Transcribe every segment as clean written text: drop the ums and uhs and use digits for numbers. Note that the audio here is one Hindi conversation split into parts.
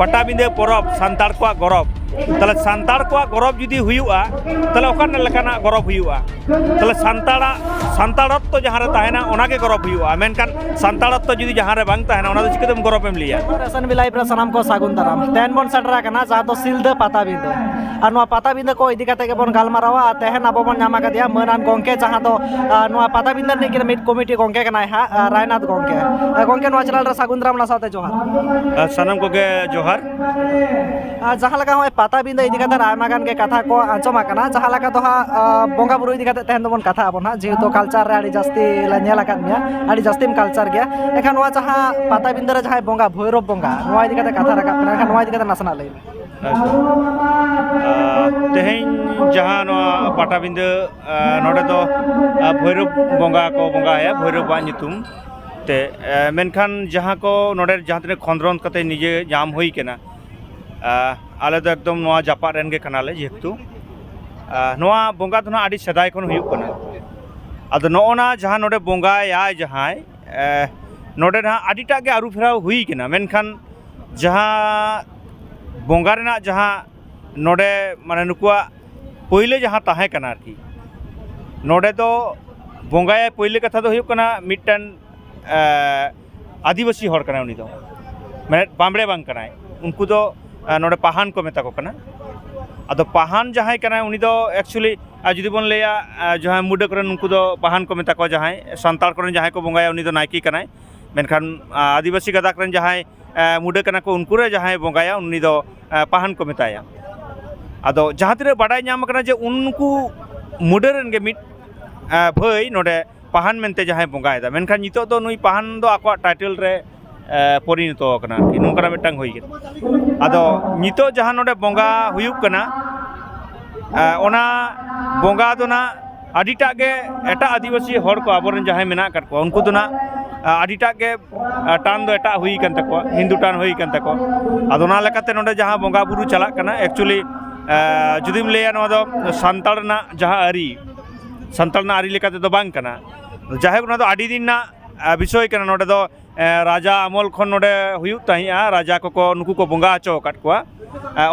पटाबिंदे परब सान्ताड़ को गौरव तले सान्ताड़ को गौरव जुदी हुआ तले ओकान लेकाना गौरव हुआ तले सान्ताड़त्व जहाँ रे ताहेना ओनागे गौरव हुआ मेनकान सान्ताड़त्व जुदी जहाँ रे बांग ताहेना ओना दो चिकातेम गौरव एम लिया रेशन बिलाई पर सनाम को सागुन दाराम तेन बन सेटरा कना जहाँ तो सिलदा पाताबिंदे और नोआ पाताबिंदे को इदी काते के बन गालमारावा तेहन आबो बन नामा कदिया मनान गोंके जहाँ तो नोआ पाताबिंदे ने के मिट कमिटी गोंके कना हा रायनाथ गोंके नोआ चलाल रे सागुन दाराम लासाते जोहार सनम को के जोहार जहाँ लगा हो पाताबिंदे इदी काते आयमा गान के कथा को आंचमा कना जहाँ लगा तो हा बोंगा बुरु इदी काते तेहन दोबन कथा आबोन हा जेहेतु कल्चर रे आडी जास्ती ला नेल आकाद मिया आडी जास्तीम कल्चर गया एखान नोआ जहाँ पाताबिंदे रे जहाँ बोंगा भैरव बोंगा नोआ इदी काते कथा राकाब कना एखान नोआ इदी काते नासना लई तेहें जहाँ पटाबिंदे नोडे तो भैरव बोंगा को बोंगा है भैरव बा नितुम ते मेनखान जहाँ को नोडे जहाँ तने खंद्रन कते निजे जाम हुई केना आले तो एकदम नोआ जापार रेन गे कनाले जेहेतु नोआ बोंगा तो ना आडी सदाय खन हुयुक कना आदो नोना जहाँ नोडे बोंगा या जहाँ नोडे ना आडीटा गे आरु फेराव हुई केना मेनखान जहाँ बोंगा रेना जहाँ नोडे माने नुकुआ पहिले जहाँ ताहे कना आरकी नोडे तो बोंगाया पहिले कथा तो हुयुक कना मिटन आदिवासी हर कना उनी दो माने बामड़े बांग कना उनको तो नोडे पाहान को मेता को कना आदो पाहान जहाँ कना उनी दो एक्चुअली जुदी बन लेया जहाँ मुडे करन उनको तो पाहान को मेता को जहाँ सान्ताड़ करन जहाँ को बोंगाया उनी दो नायकी कना मेनखान आदिवासी गदा करन जहाँ मुडे कना को उनको रे जहाँ बोंगाया उनी दो पाहान को मेताया आदो जहाँ तिरे बाडाय नाम कना जे उनको मुडे रेन गे मिट भई नोडे पाहान मेनते जहाँ बोंगायदा मेनखान नितो दो नुई पाहान दो आको टाइटल रे परिणत कना कि नोंकरा मिटांग होई गे आदो नितो जहाँ नोडे बोंगा हुयुक कना ओना बोंगा दो ना आडिटा गे एटा आदिवासी हर को आबोरेन जहाँ मेना काट को उनको दो ना आडिटा के टान दो एटा हुई कन तको हिंदू टान हुई कन तको आदो ना लेकाते नोडे जहाँ बोंगा बुरु चला कना एक्चुअली जुदीम लेया नोआ दो सान्ताड़ ना जहाँ आरी सान्ताड़ ना आरी लेकाते दो बांग कना जाहे ना दो आडी दिन ना विषय कना नोडे दो राजा अमल खन नोडे हुयुक ताहिया राजा को नुकु को बोंगा आचो काट कोआ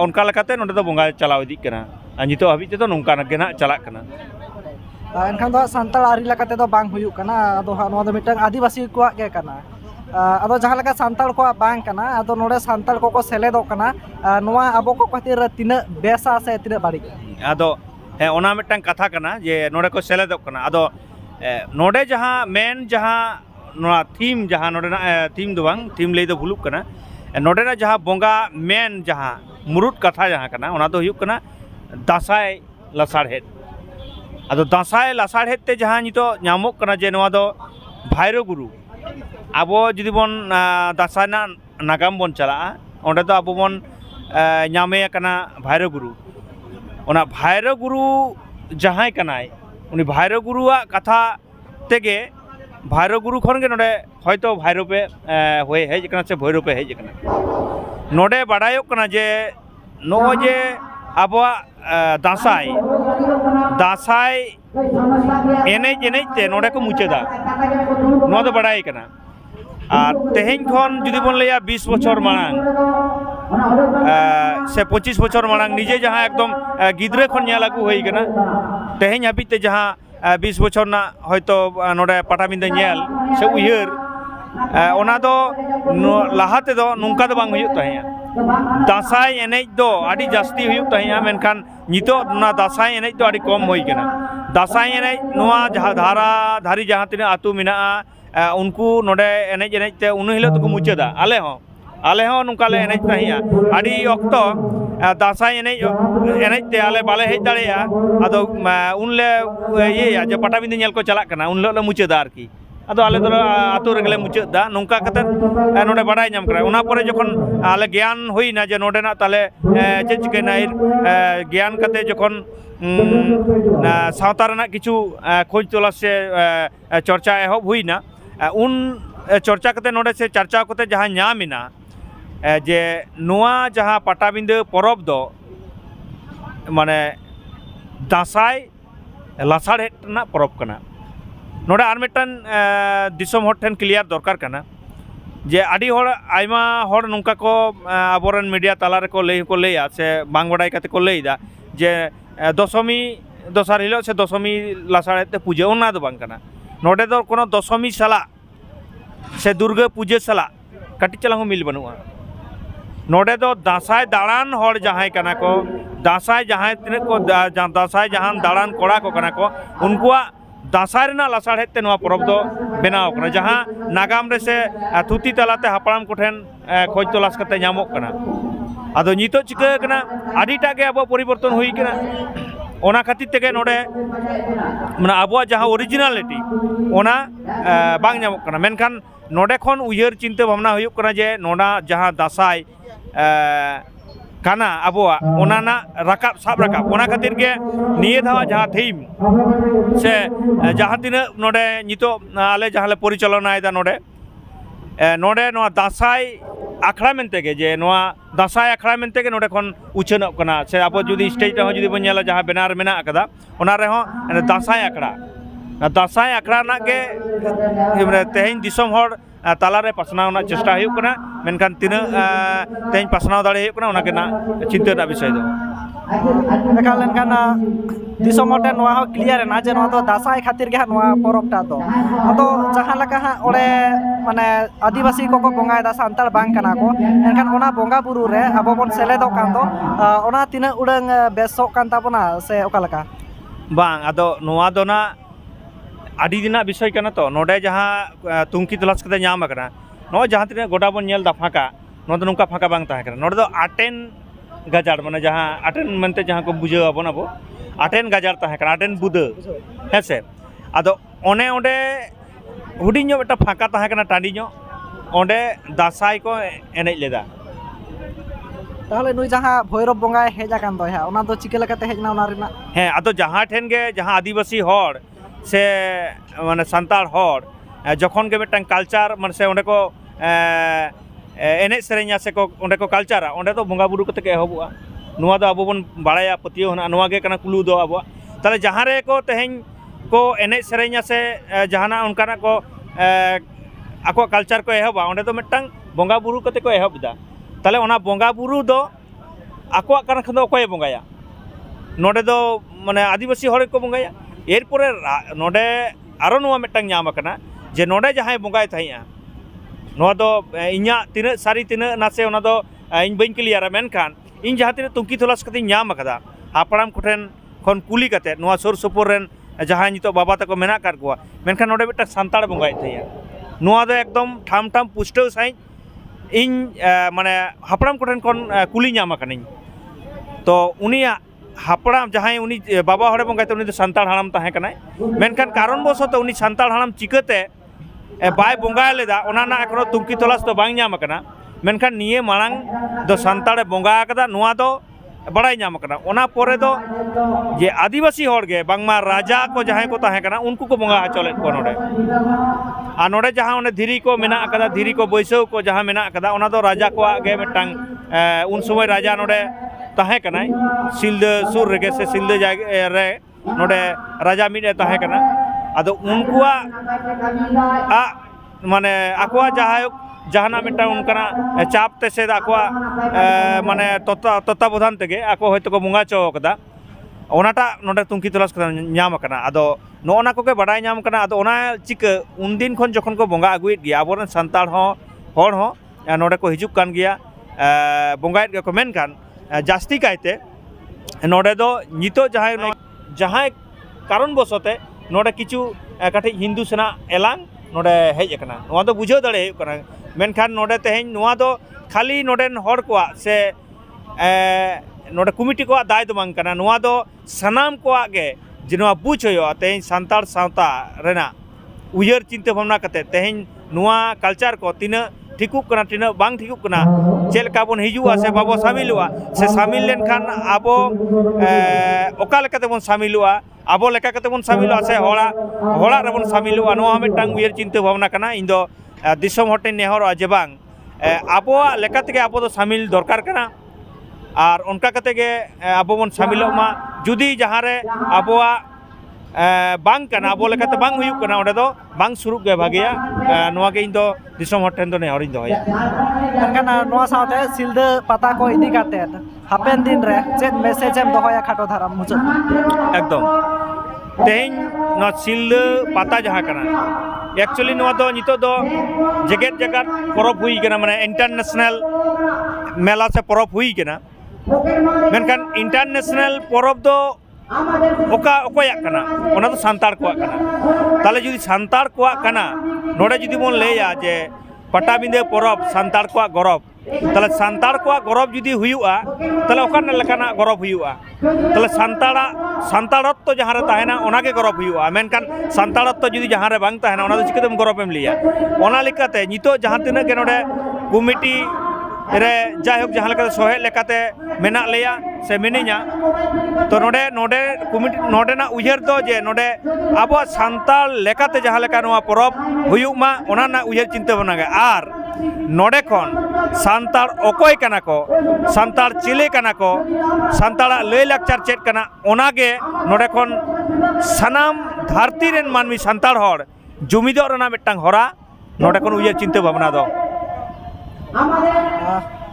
ओनका लेकाते नोडे दो बोंगा चलाव इदी कना नितो हाबि ते दो नोंका नगे ना चला कना एनखान दो सान्ताड़ आरी लेकाते दो बांग हुयुक कना आदो नोआ दो मिटन आदिवासी को गे कना आदो जहाँ लगा सान्ताड़ को बांग कना आदो नोडे सान्ताड़ को सेलेदो कना नोआ आबो को खातिर तिना बेसा से तिना बाड़ी आदो हे ओना मिटन कथा कना जे नोडे को सेलेदो कना आदो नोडे जहाँ मेन जहाँ नोआ थीम जहाँ नोडे ना थीम दो बांग थीम ले दो भुलुक कना नोडे ना जहाँ बोंगा मेन जहाँ मुरुट कथा जहाँ कना ओना दो हुयुक कना दासाय लासाड़हेड आदो दासाय लासाड़हेड ते जहाँ नितो नामोक कना जे नोआ दो भाइरो गुरु आबो जुदी बन दासाय ना नागाम बन चला ओंडे दो आबो बन नामे कना भाइरो गुरु ओना भाइरो गुरु जहाँ कनाय उनी भाइरो गुरुआ कथा तेगे भाइरो गुरु खन गे नोडे हयतो भाइरो पे होय हेज कना से भैरो पे हेज कना नोडे बाडायोक कना जे नो जे आबोआ दासाय दासाय एनेज एनेज ते नोडे को मुचेदा नो दो बाडाय कना और तेहें खन जुदी बन लेया 20 बछर मांग से 25 बछर मांग निजे जहाँ एकदम गिद्रे खन नेल लागू होई कना तेहें हाबिते जहाँ 20 बछर ना हयतो नोडे पटाबिंदे नेल से उयहर ओना दो लाहाते दो नोंका दो बांग हुयुक ताहेया दासाय एनेज दो आडी जास्ती हुयुक ताहेया मेनखान नितो ना दासाय एनेज दो आडी कम होई कना दासाय एनेज नोआ जहाँ धारा धारी जहाँ तिना आतु मेना उनको नोडे एनेज एनेज ते उन हिलो तो मुचादा आले हो नोंका ले एनेज ताहेया आडी अक्तो दासाय एनेज एनेज ते आले बाले हेज दाड़ेया आदो उनले ये जे पटाबिंदे नेल को चला कना उन ले मुचादा आरकी आदो आले दो आतु रेगले मुचादा नोंका कते नोडे बाडाय नाम करा उना परे जखन आले ज्ञान होइना जे नोडे ना ताले चे चिकेना ज्ञान कते जखन सावता रेना किछु खोज तलाश से चर्चा एहब हुइना उन चर्चा कते नोडे से चर्चा कते जहाँ नामिना जे नोआ जहाँ पटाबिंदे परब दो माने दासाय लासाड़हेड ना परब कना नोडे आर मिटन दिसोम हर ठेन क्लियर दरकार कना जे आदि हर आयमा हर नोंका को आबोरेन मीडिया ताला रे को लैया से बांग बड़ाई कते को लैदा जे दशमी दसार हिलो से दशमी लासाड़े ते पूजा ओना दो बांग कना नोडे दो कोनो दशमी साला से दुर्गा पूजा साला कटी चला मिल बनुआ नोडे दो दासाय दाड़ान हर जहां कना को दासाय जहां तिने को दासाय जहां दाड़ान कोड़ा को कना को उनकुआ दासाय रेना लासाड़े ते नोआ परब दो बनाव कना जहां नागाम रे से थुती तलाते हापड़ाम कोठेन खोज तलाश कते ᱧᱟᱢᱚᱜ कना आदो नितो चिका कना आदिटा के अब परिवर्तन हुई कना ओना खातिर तेगे नोडे माने आबो जहां ओरिजिनलिटी ओना बांग ᱧᱟᱢᱚᱜ कना मेनखान नोडे खन उयहर चिंता भावना हुयुक कना जे नोडा जहां दासाय काना आबोआ ओना ना राकाब साब राकाब ओना खातिर के निये धावा जहां थीम से जहां तिना नोडे नितो आले जहां ले परिचालना दा नोडे नोडे नोआ दासाय आखड़ा मेनते के जे नोआ दासाय आखड़ा मेनते के नोडे खन उछनक कना से आबो जुदी स्टेज रे जुदी बन नेला जहां बेनार मेना अकदा ओना रे हो दासाय आखड़ा ना के तेहेन दिसम हर तालारे पासनाव ना चेष्टा हुयुक कना मेनखान तिना तेहेन पासनाव दाड़े हुयुक कना ओना के ना चिंता ना विषय दो एकाल लेनखान दिसम हटे नोआ हो क्लियर ना जे नोआ दो दासाय खातिर के नोआ परबटा दो आदो जहां लका हा ओले माने आदिवासी को बंगाय दा सांताल बांग कना को एनखान ओना बंगा बुरु रे आबो बन सेलेदो कान दो ओना तिना उडंग बेसो कान ताबोना से ओका लका बांग आदो नोआ दो ना आदि दिना विषय कना तो नोडे जहां तुंकी तलाश कते ᱧᱟᱢ akana नो जहां तिना गोटा बन नेल दा फाका नो दो नुका फाका बांग ताहे कना नोडे दो आटेन गाजार माने जहां आटेन मेनते जहां को बुझाव आबोन आबो आटेन गाजार ताहे कना आटेन बुदा हेसे आदो ओने ओंडे हुडिño बेटा फाका ताहे कना टांडिño ओंडे दासाय को एनेज लेदा ताहले नुई जहां भैरव बंगाय हेज आकान दो हा ओना दो चिके लकाते हेजना ओना रिना हे आदो जहां ठेन गे जहां आदिवासी हर से माने सांताल हर जखन के मिटन कल्चर माने से ओंडे को एनेज सेरेña से को ओंडे को कल्चर ओंडे तो बंगा बुरु कते के एहबुआ नुआ दो आबो बन बाड़ाया पतियो हना नुआ गे कना कुलू दो आबो ताले जहां रे को तेहेन को एनेज सेरेña से जहाना उनकाना को आको कल्चर को एहबा ओंडे तो मिटन बंगा बुरु कते को एहबदा ताले ओना बंगा बुरु दो आको काना खन दो कोय बंगाया नोडे दो माने आदिवासी हर को बंगाया एरपोरे नोडे आरो नुआ मिटन ᱧᱟᱢ akana जे नोडे जहां बंगाय थाइया नुआ दो इᱧा तिना सारी तिना नासे ओना दो इन बइन क्लियरा मेनखान इन जहां तिना तुंकी तलाश कते ᱧᱟᱢ akada हापड़ाम कोठेन खन कुली कते नुआ सुर सुपुर रेन जहां नितो बाबा तको मेना कर कोआ मेनखान नोडे मिटन सांताड़ बंगाय थाइया नुआ दो एकदम ठाम ठाम पुष्टो साइ इन माने हापड़ाम कोठेन खन कुली ᱧᱟᱢ akaniñ तो उनिया हापड़ाम जहां उनी बाबा हरे बंगाय उनी सांताल हाड़ाम ताहे कनाय मेनखान कारण बसत उनी सांताल हाड़ाम चिकाते बाय बंगाय लेदा ओना ना एखनो तुंकी तलाश तो बांग ᱧᱟᱢ akana मेनखान निये मांग दो सांताड़े बंगा आकदा नुआ दो बड़ाय ᱧᱟᱢ akana ओना परे दो जे आदिवासी हर गे बांगमा राजा को जहां को ताहे कना उनको को बंगा हचोलेत को नोडे आ नोडे जहां ओने धीरी को मेना akada धीरी को बैसव को जहां मेना akada ओना दो राजा को गे मिटांग उन समय राजा नोडे ताहे कनाय सिलदा सुर रेगे से सिलदा जायगा रे नोडे राजा मिडे ताहे कना आदो उनकुआ आ माने आकुआ जहाना मिटा उनकना चाप ते से आकुआ माने तत्तावधान तेगे आको होयतो को बंगा चो कदा ओनाटा नोडे तुंकी तलाश कदा ᱧᱟᱢ akana आदो नोना को के बडाय ᱧᱟᱢ कना आदो ओना चिका उनदिन खन जखन को बंगा अगुयेत गया आबोरन सांताल हो हर हो नोडे को हिजुक कान गया बंगायत गया को मेनखान जास्ती कायते नोडे दो नितो जहां कारण बसते नोडे किछु काठी हिंदू सेना एलांग नोडे हेज akana नोआ दो बुझाव दाड़े हुयुक कना मेनखान नोडे तेहेन नोआ दो खाली नोडेन हर कोआ से नोडे कमिटी को दाय दो बांग कना नोआ दो सनाम कोआ गे जे नोआ बुझ होयो तेहेन सांताल सावता रेना उयहर चिंता भावना कते तेहेन नोआ कल्चर को तिना ठिकुक कना तिना बांग ठिकुक कना चेलका बन हिजुआ से बाबो शामिलुआ से शामिल लेनखान आबो ओका लेकाते बन शामिलुआ आबो लेका कते बन शामिलुआ से होड़ा रे बन शामिलुआ नोआ मिटांग उयहर चिंता भावना कना इन दो दिसम हटे नेहर जे बांग आबो लेकाते के आबो दो शामिल दरकार कना और उनका कते के आबो बन शामिलोग मा जुदी जहां रे आबोआ bang kana abo lekate bang huyuk kana onde do bang suruk ge bhageya noa ge indo disom hor ten do ne horin doya ᱮᱱᱠᱷᱟᱱ ᱱᱚᱣᱟ ᱥᱟᱶᱛᱮ ᱥᱤᱞᱫᱟᱹ ᱯᱟᱛᱟ ᱠᱚ ᱤᱫᱤ ᱠᱟᱛᱮᱫ ᱦᱟᱯᱮᱱ ᱫᱤᱱ ᱨᱮ ᱪᱮᱫ ᱢᱮᱥᱮᱡ ᱮᱢ ᱫᱚᱦᱚᱭᱟ ᱠᱷᱟᱴᱚ ᱫᱷᱟᱨᱟ ᱢᱩᱪᱟᱹᱫ ekdom teheny no silda pata jaha kana actually noa do nito do jeget jagat porob hui kana mane international mela se porob hui kana menkan international porob do okoyak kana ona do santar koak kana tale judi santar koak kana node judi bon leya je Patabinde porob santar koak gorob tale santar koak gorob judi huyu'a tale okana lekana gorob huyu'a tale santarotto jahan re tahena ona ge gorob huyu'a menkan santarotto judi jahan re bang tahena ona do chikatem gorob em liya ona lekate nito jahan tina ge node committee re jaihok jahan lekate sohe lekate menak leya se meninya to node committee node na ujar do je node abo santal lekate jahan leka noa porob huyuk ma ona na ujar cinta banaga ar node kon santal okoy kana ko santal chile kana ko santala lay lakchar chet kana ona ge node kon sanam dharti ren manmi santal hor jumidor rena mittang hora node kon ujar cinta bhabna do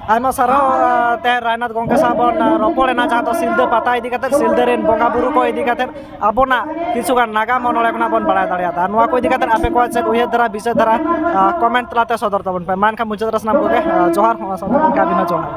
ᱟᱭᱢᱟ ᱥᱟᱨᱦᱟᱣ ᱛᱮ ᱨᱟᱭᱱᱟᱛ ᱜᱚᱝᱠᱮ ᱥᱟᱶ ᱵᱚᱱ ᱨᱚᱯᱚᱲ ᱮᱱᱟ ᱡᱟᱦᱟᱸ ᱫᱚ ᱥᱤᱞᱫᱟᱹ ᱯᱟᱛᱟ ᱤᱫᱤ ᱠᱟᱛᱮᱫ ᱥᱤᱞᱫᱟᱹ ᱨᱮᱱ ᱵᱚᱸᱜᱟ ᱵᱩᱨᱩ ᱠᱚ ᱤᱫᱤ ᱠᱟᱛᱮᱫ ᱟᱵᱚᱱᱟᱜ ᱠᱤᱪᱷᱩᱜᱟᱱ ᱱᱟᱜᱟᱢ ᱦᱚᱸ ᱱᱚᱰᱮ ᱠᱷᱚᱱᱟᱜ ᱵᱚᱱ ᱵᱟᱲᱟᱭ ᱫᱟᱲᱮᱭᱟᱫᱟ ᱱᱚᱣᱟ ᱠᱚ ᱤᱫᱤ ᱠᱟᱛᱮᱫ ᱟᱯᱮ ᱠᱚᱣᱟᱜ ᱪᱮᱫ ᱩᱭᱦᱟᱹᱨ ᱫᱷᱟᱨᱟ ᱵᱤᱥᱟᱹᱨ ᱫᱷᱟᱨᱟ ᱠᱚᱢᱮᱱᱴ ᱛᱟᱞᱟᱛᱮ ᱥᱚᱫᱚᱨ ᱛᱟᱵᱚᱱ ᱯᱮ ᱢᱟ ᱮᱱᱠᱷᱟᱱ ᱢᱩᱪᱟᱹᱫ ᱨᱮ ᱥᱟᱱᱟᱢ ᱠᱚᱜᱮ ᱡᱚᱦᱟᱨ ᱚᱱᱟ ᱥᱟᱶᱛᱮ ᱜᱚᱝᱠᱮ ᱟᱹᱵᱤᱱ ᱦᱚᱸ ᱡᱚᱦᱟᱨ